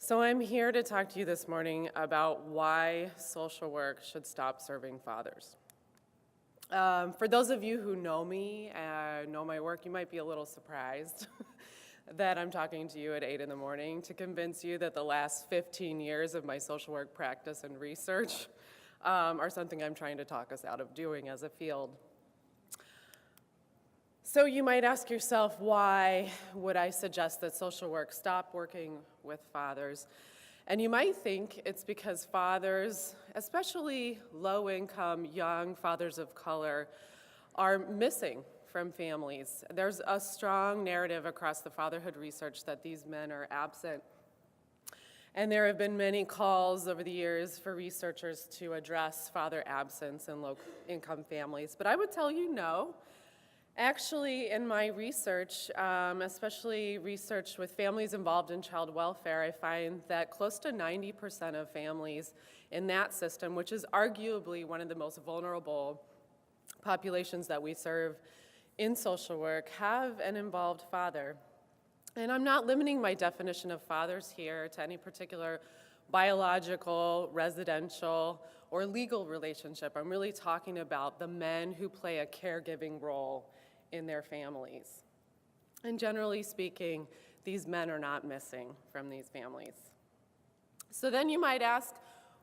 So I'm here to talk to you this morning about why social work should stop serving fathers. For those of you who know me, know my work, you might be a little surprised that I'm talking to you at 8 in the morning to convince you that the last 15 years of my social work practice and research are something I'm trying to talk us out of doing as a field. So you might ask yourself, why would I suggest that social work stop working with fathers? And you might think it's because fathers, especially low-income, young fathers of color, are missing from families. There's a strong narrative across the fatherhood research that these men are absent. And there have been many calls over the years for researchers to address father absence in low-income families. But I would tell you no. Actually, in my research, especially research with families involved in child welfare, I find that close to 90% of families in that system, which is arguably one of the most vulnerable populations that we serve in social work, have an involved father. And I'm not limiting my definition of fathers here to any particular biological, residential, or legal relationship. I'm really talking about the men who play a caregiving role in their families. And generally speaking, these men are not missing from these families. So then you might ask,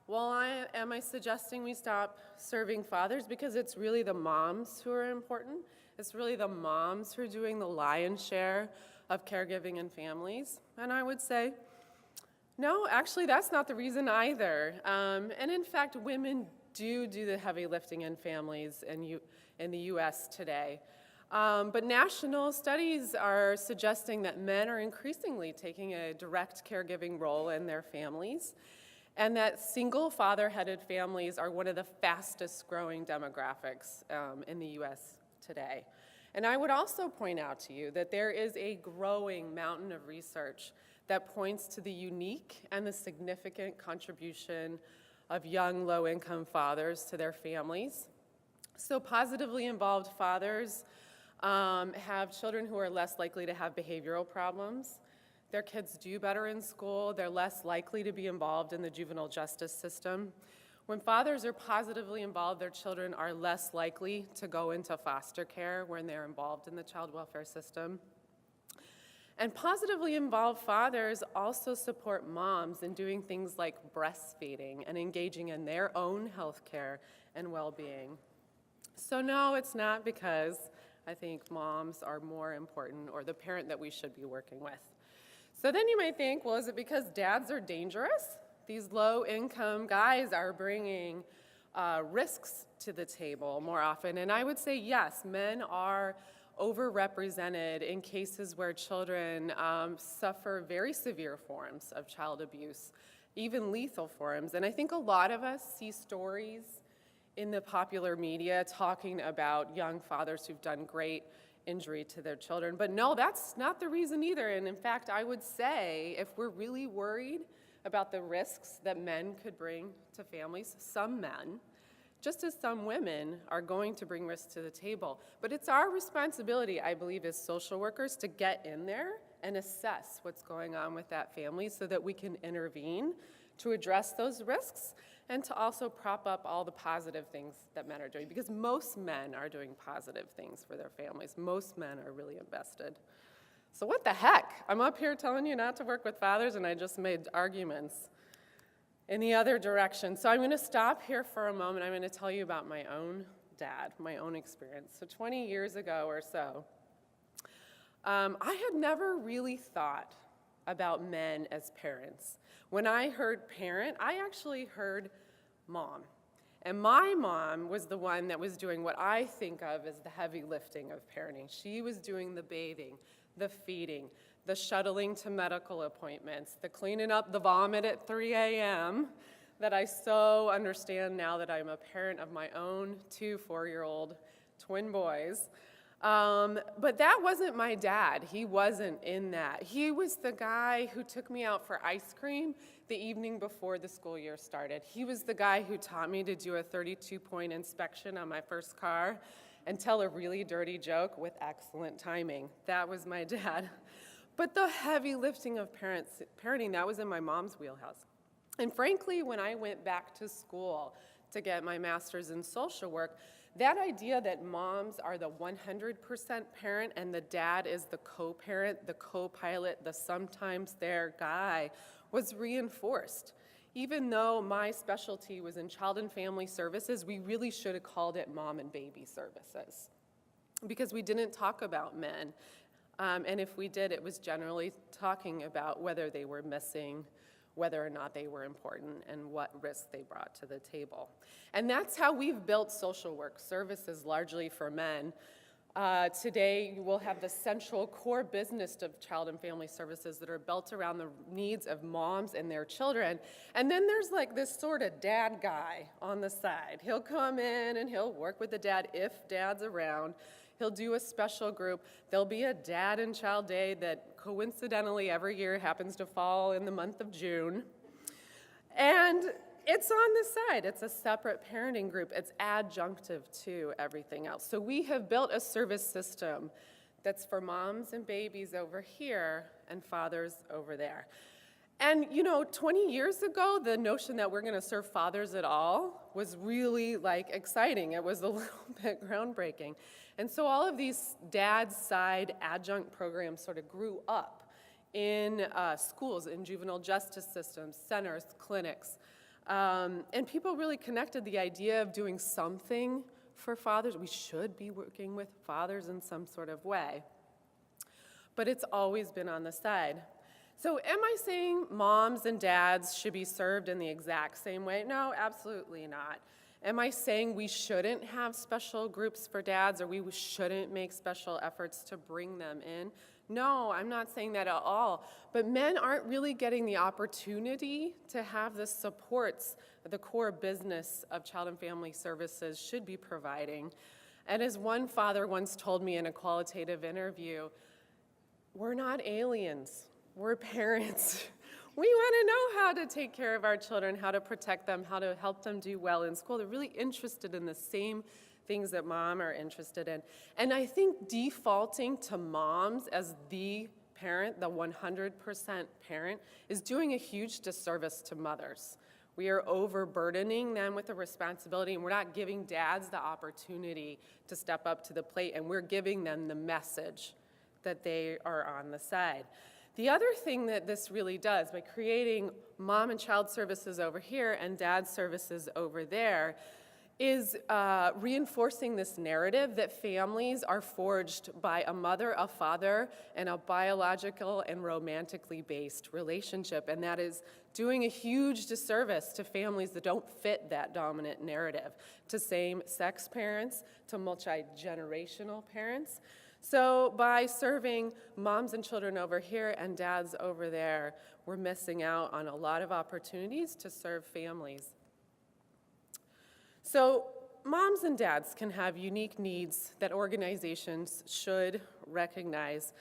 well, am I suggesting we stop serving fathers because it's really the moms who are important? It's really the moms who are doing the lion's share of caregiving in families? And I would say, no, actually that's not the reason either. And in fact, women do the heavy lifting in families in the US today. But national studies are suggesting that men are increasingly taking a direct caregiving role in their families, and that single father-headed families are one of the fastest growing demographics in the US today. And I would also point out to you that there is a growing mountain of research that points to the unique and the significant contribution of young low-income fathers to their families. So positively involved fathers have children who are less likely to have behavioral problems. Their kids do better in school. They're less likely to be involved in the juvenile justice system. When fathers are positively involved, their children are less likely to go into foster care when they're involved in the child welfare system. And positively involved fathers also support moms in doing things like breastfeeding and engaging in their own health care and well-being. So no, it's not because I think moms are more important or the parent that we should be working with. So then you might think, well, is it because dads are dangerous? These low-income guys are bringing risks to the table more often. And I would say, yes, men are overrepresented in cases where children suffer very severe forms of child abuse, even lethal forms. And I think a lot of us see stories in the popular media talking about young fathers who've done great injury to their children. But no, that's not the reason either. And in fact, I would say if we're really worried about the risks that men could bring to families, some men, just as some women, are going to bring risks to the table. But it's our responsibility, I believe, as social workers to get in there and assess what's going on with that family so that we can intervene to address those risks and to also prop up all the positive things that men are doing, because most men are doing positive things for their families. Most men are really invested. So what the heck? I'm up here telling you not to work with fathers, and I just made arguments in the other direction. So I'm going to stop here for a moment. I'm going to tell you about my own dad, my own experience. So 20 years ago or so, I had never really thought about men as parents. When I heard parent, I actually heard mom. And my mom was the one that was doing what I think of as the heavy lifting of parenting. She was doing the bathing, the feeding, the shuttling to medical appointments, the cleaning up the vomit at 3 a.m. that I so understand now that I'm a parent of my own 2 4-year-old twin boys. But that wasn't my dad. He wasn't in that. He was the guy who took me out for ice cream the evening before the school year started. He was the guy who taught me to do a 32-point inspection on my first car and tell a really dirty joke with excellent timing. That was my dad. But the heavy lifting of parenting, that was in my mom's wheelhouse. And frankly, when I went back to school to get my master's in social work, that idea that moms are the 100% parent and the dad is the co-parent, the co-pilot, the sometimes there guy was reinforced. Even though my specialty was in child and family services, we really should have called it mom and baby services because we didn't talk about men. And if we did, it was generally talking about whether they were missing, whether or not they were important, and what risks they brought to the table. And that's how we've built social work services largely for men. Today, we'll have the central core business of child and family services that are built around the needs of moms and their children. And then there's like this sort of dad guy on the side. He'll come in and he'll work with the dad if dad's around. He'll do a special group. There'll be a dad and child day that coincidentally every year happens to fall in the month of June. And it's on the side. It's a separate parenting group. It's adjunctive to everything else. So we have built a service system that's for moms and babies over here and fathers over there. And 20 years ago, the notion that we're going to serve fathers at all was really exciting. It was a little bit groundbreaking. And so all of these dad's side adjunct programs sort of grew up in schools, in juvenile justice systems, centers, clinics. And people really connected the idea of doing something for fathers. We should be working with fathers in some sort of way. But it's always been on the side. So am I saying moms and dads should be served in the exact same way? No, absolutely not. Am I saying we shouldn't have special groups for dads or we shouldn't make special efforts to bring them in? No, I'm not saying that at all. But men aren't really getting the opportunity to have the supports the core business of child and family services should be providing. And as one father once told me in a qualitative interview, we're not aliens, we're parents. We want to know how to take care of our children, how to protect them, how to help them do well in school. They're really interested in the same things that mom are interested in. And I think defaulting to moms as the parent, the 100% parent, is doing a huge disservice to mothers. We are overburdening them with the responsibility, and we're not giving dads the opportunity to step up to the plate, and we're giving them the message that they are on the side. The other thing that this really does, by creating mom and child services over here and dad services over there, is reinforcing this narrative that families are forged by a mother, a father, and a biological and romantically based relationship. And that is doing a huge disservice to families that don't fit that dominant narrative, to same-sex parents, to multi-generational parents. So by serving moms and children over here and dads over there, we're missing out on a lot of opportunities to serve families. So moms and dads can have unique needs that organizations should recognize,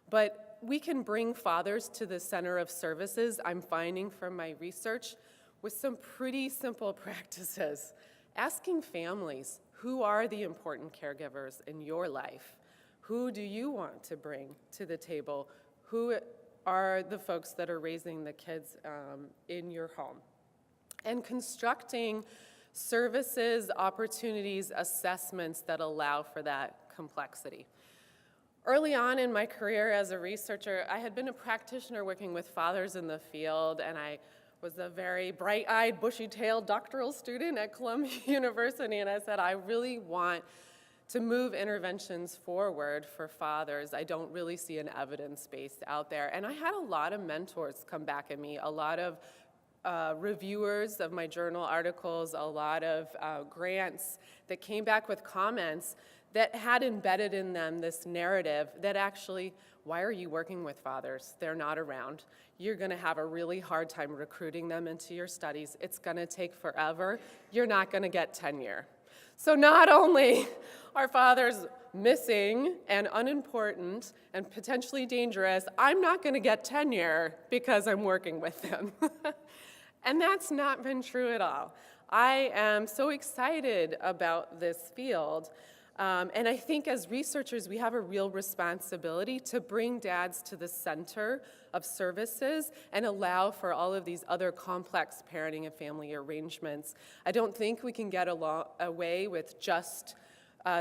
but we can bring fathers to the center of services, I'm finding from my research, with some pretty simple practices. Asking families, who are the important caregivers in your life? Who do you want to bring to the table? Who are the folks that are raising the kids in your home? And constructing services, opportunities, assessments that allow for that complexity. Early on in my career as a researcher, I had been a practitioner working with fathers in the field, and I was a very bright-eyed, bushy-tailed doctoral student at Columbia University, and I said, I really want to move interventions forward for fathers. I don't really see an evidence base out there. And I had a lot of mentors come back at me, a lot of reviewers of my journal articles, a lot of grants that came back with comments that had embedded in them this narrative that actually, why are you working with fathers? They're not around. You're going to have a really hard time recruiting them into your studies. It's going to take forever. You're not going to get tenure. So not only are fathers missing and unimportant and potentially dangerous, I'm not going to get tenure because I'm working with them. And that's not been true at all. I am so excited about this field And I think as researchers, we have a real responsibility to bring dads to the center of services and allow for all of these other complex parenting and family arrangements. I don't think we can get away with just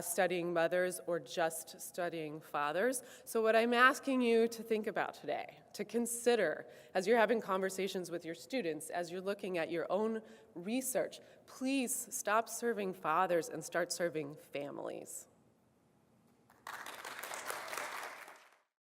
studying mothers or just studying fathers. So what I'm asking you to think about today, to consider as you're having conversations with your students, as you're looking at your own research, please stop serving fathers and start serving families.